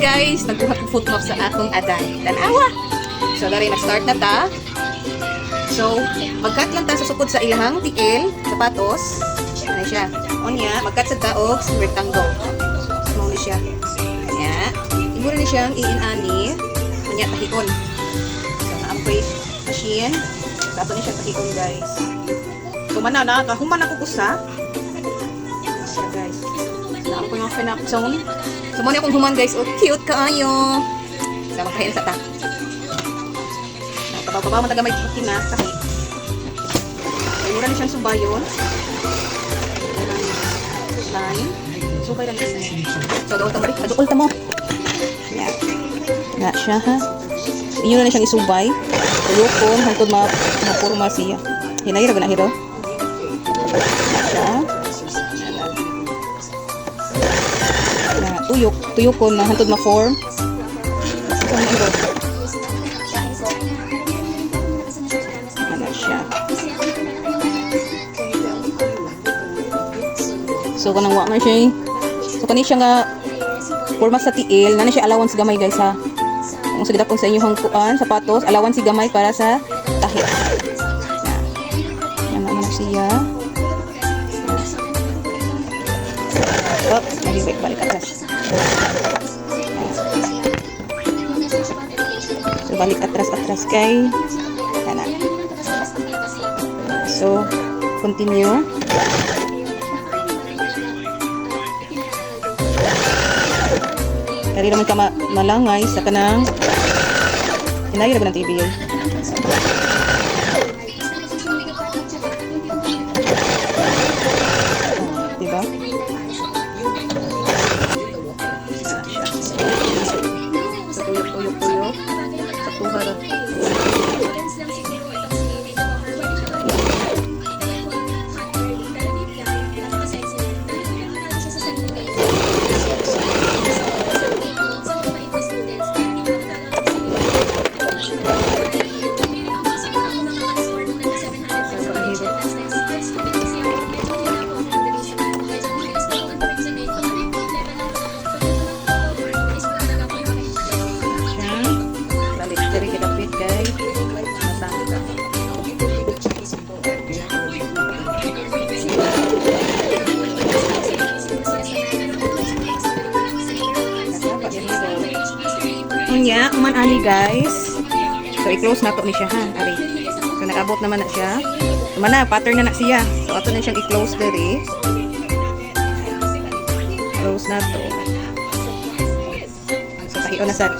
guys, nagbuhat ko foot sa akong aday. Tanawa. So dari nag-start na ta. So mag-cut lang ta sa sukod sa ilahang tiil, sapatos. Ano siya? Onya, mag-cut sa taog rectangle. Small ni siya. Nya, imura ni siyang iinani. Onya tahikon. So na-upgrade machine. Dato ni siya tahikon guys. So mana na kahuman ako kusa. Siya guys. Na ako yung finap zone. So muna akong human guys. Oh, cute kaayo. So magpahin sa ta. Pababaw matagamay makina kasi mura ni siyang subayon. Line. Subay lang din. So daw tamari. Adukol ta mo. Yeah. Na siya ha. Inyo na siyang isubay. Tuyokon hangtod mapurma siya. Hinay ra ba na hiro? Siya. Na tuyokon na hangtod ma-form. Sa hiro. Ano siya. So kanang wa man siya. So kani siya nga forma sa tiil, nana siya allowance gamay guys ha. Kung sa gidapon sa inyong kuan, sapatos, allowance gamay para sa tahi. Yan naman siya. Oops, balik atras. So balik atras kay kana. So continue. Kaya naman ka malangay sa kanang hinayo na ba ng TV yun? Diba? Sa tuyok-tuyok sa tuhar. Unya, uman ani guys. So i-close na to ni siya ha. Ari. So nag-abot naman na siya. Naman na, pattern na siya. So ato na siyang i-close diri. Close na to. So tahiyo na sa.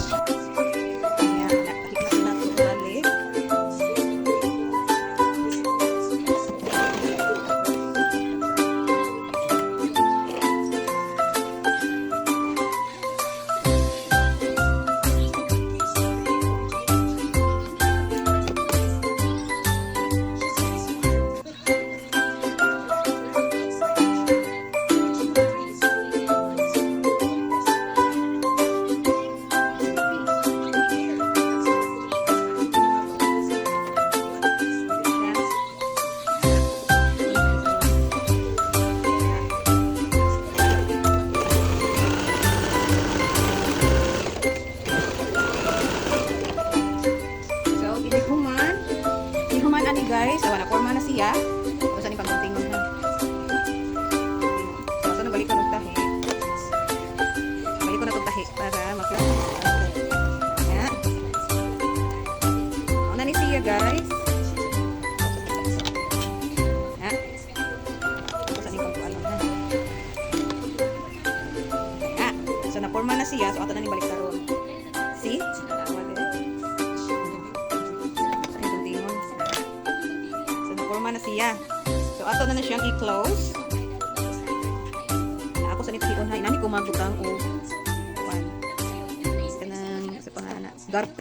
Guys, so na-forma na siya. So saan yung pagkuntingon ha? So saan balik ko ng tahi? Balik ko na itong tahi para makita. Ayan. Una ni siya guys. Ayan. So saan yung pagkualan ha? Ayan. So na-forma na siya. So ato na ni balik karon. See? Na siya. So ato na siyang i-close. Ako sa nitahikon ha, inani ko magutang o one. Kanang sa pangana. Garp.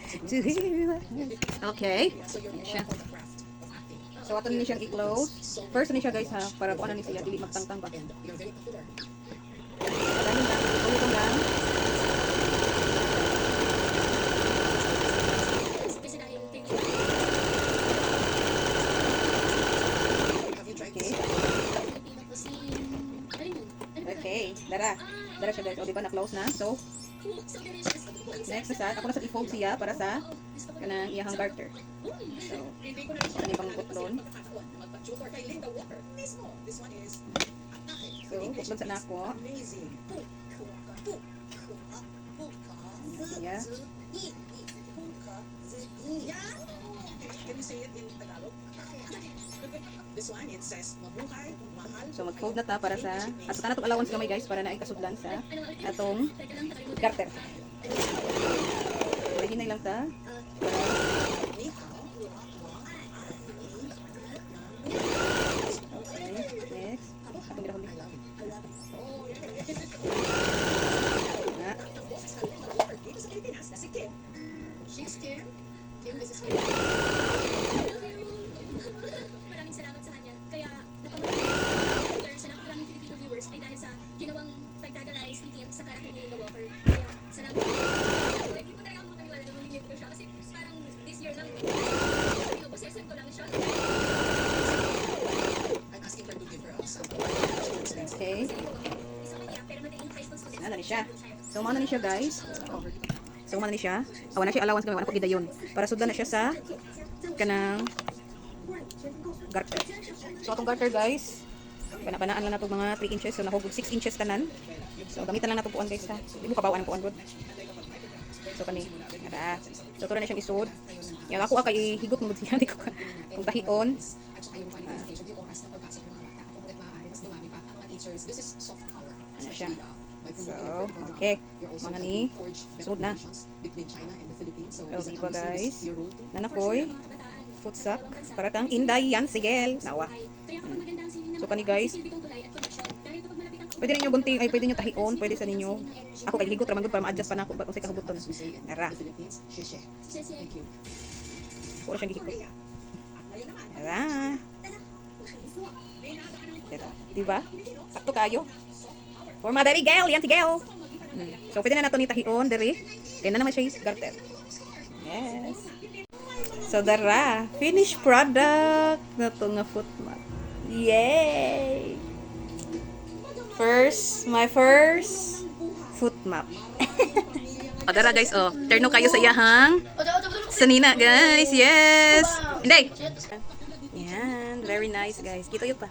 Okay. Siya. So ato na siyang i-close. First na siya guys ha, para kung ano ni siya dili magtangtang ba. Danin lang. Okay, dara siya guys. O, di ba na-close na? So, Next na sa, ako na sa i-fold siya para sa kanang iyahang garter. So, ano yung pangkutlon. So, kutlon sa nako. Siya. So, mag-fold na ta para sa asa na itong allowance gamay guys para na ikasudlan sa atong garter. Lagi na lang ta. Okay, next. Atong ginahuli. Na. Maraming salamat sa kanya. Kaya napamagay sa napakaraming Filipino viewers ay dahil sa ginawang pagdadalay speaking sa character ni The Walker. Kaya salamat. Like, hindi ko talaga ako makaniwala na mamimit ko siya kasi parang this year lang, possession ko lang siya. Okay. Isa kanya, pero madaling high school student. Ano ni siya? So, ano ni siya guys? So, ano ni siya? Awan na siya allowance kami, wala ko gidayon. Para sudlan na siya sa kanang garter. So, atong garter guys, panapanaan lang na itong mga 3 inches. So, nahugog 6 inches tanan. So, gamitan lang na itong puan guys ha. Hindi mo kabawaan ang puan bro. So, kani. Nara. So, ito na siyang isod. Yan, ako kay higot mo siya. Hindi ko kung tahion. Ano siya? So, okay. Mga ni. Isod na. So, diba guys? Nanakoy. Futsak. Para kang Inday yan. Sigel. Nawa. So, kani guys. Pwede ninyo gunting, ay pwede ninyo tahion, pwede sa ninyo. Ako kay higot ramagod para ma-adjust pa na ako kung sa kahubuton. Nara. Puro siyang gihigot. Nara. Diba? Sakto kayo. For mga dali girl, yan si girl. So, pwede na nato ni tahion, dali. Kaya na naman siya yung garter. Yes. So, dara. Finished product na ito nga foot mat. Yay! My first foot map. O, dara guys, oh. Terno kayo sa iyahang sanina, guys. Yes! Hindi! Yan. Very nice, guys. Kita yun pa.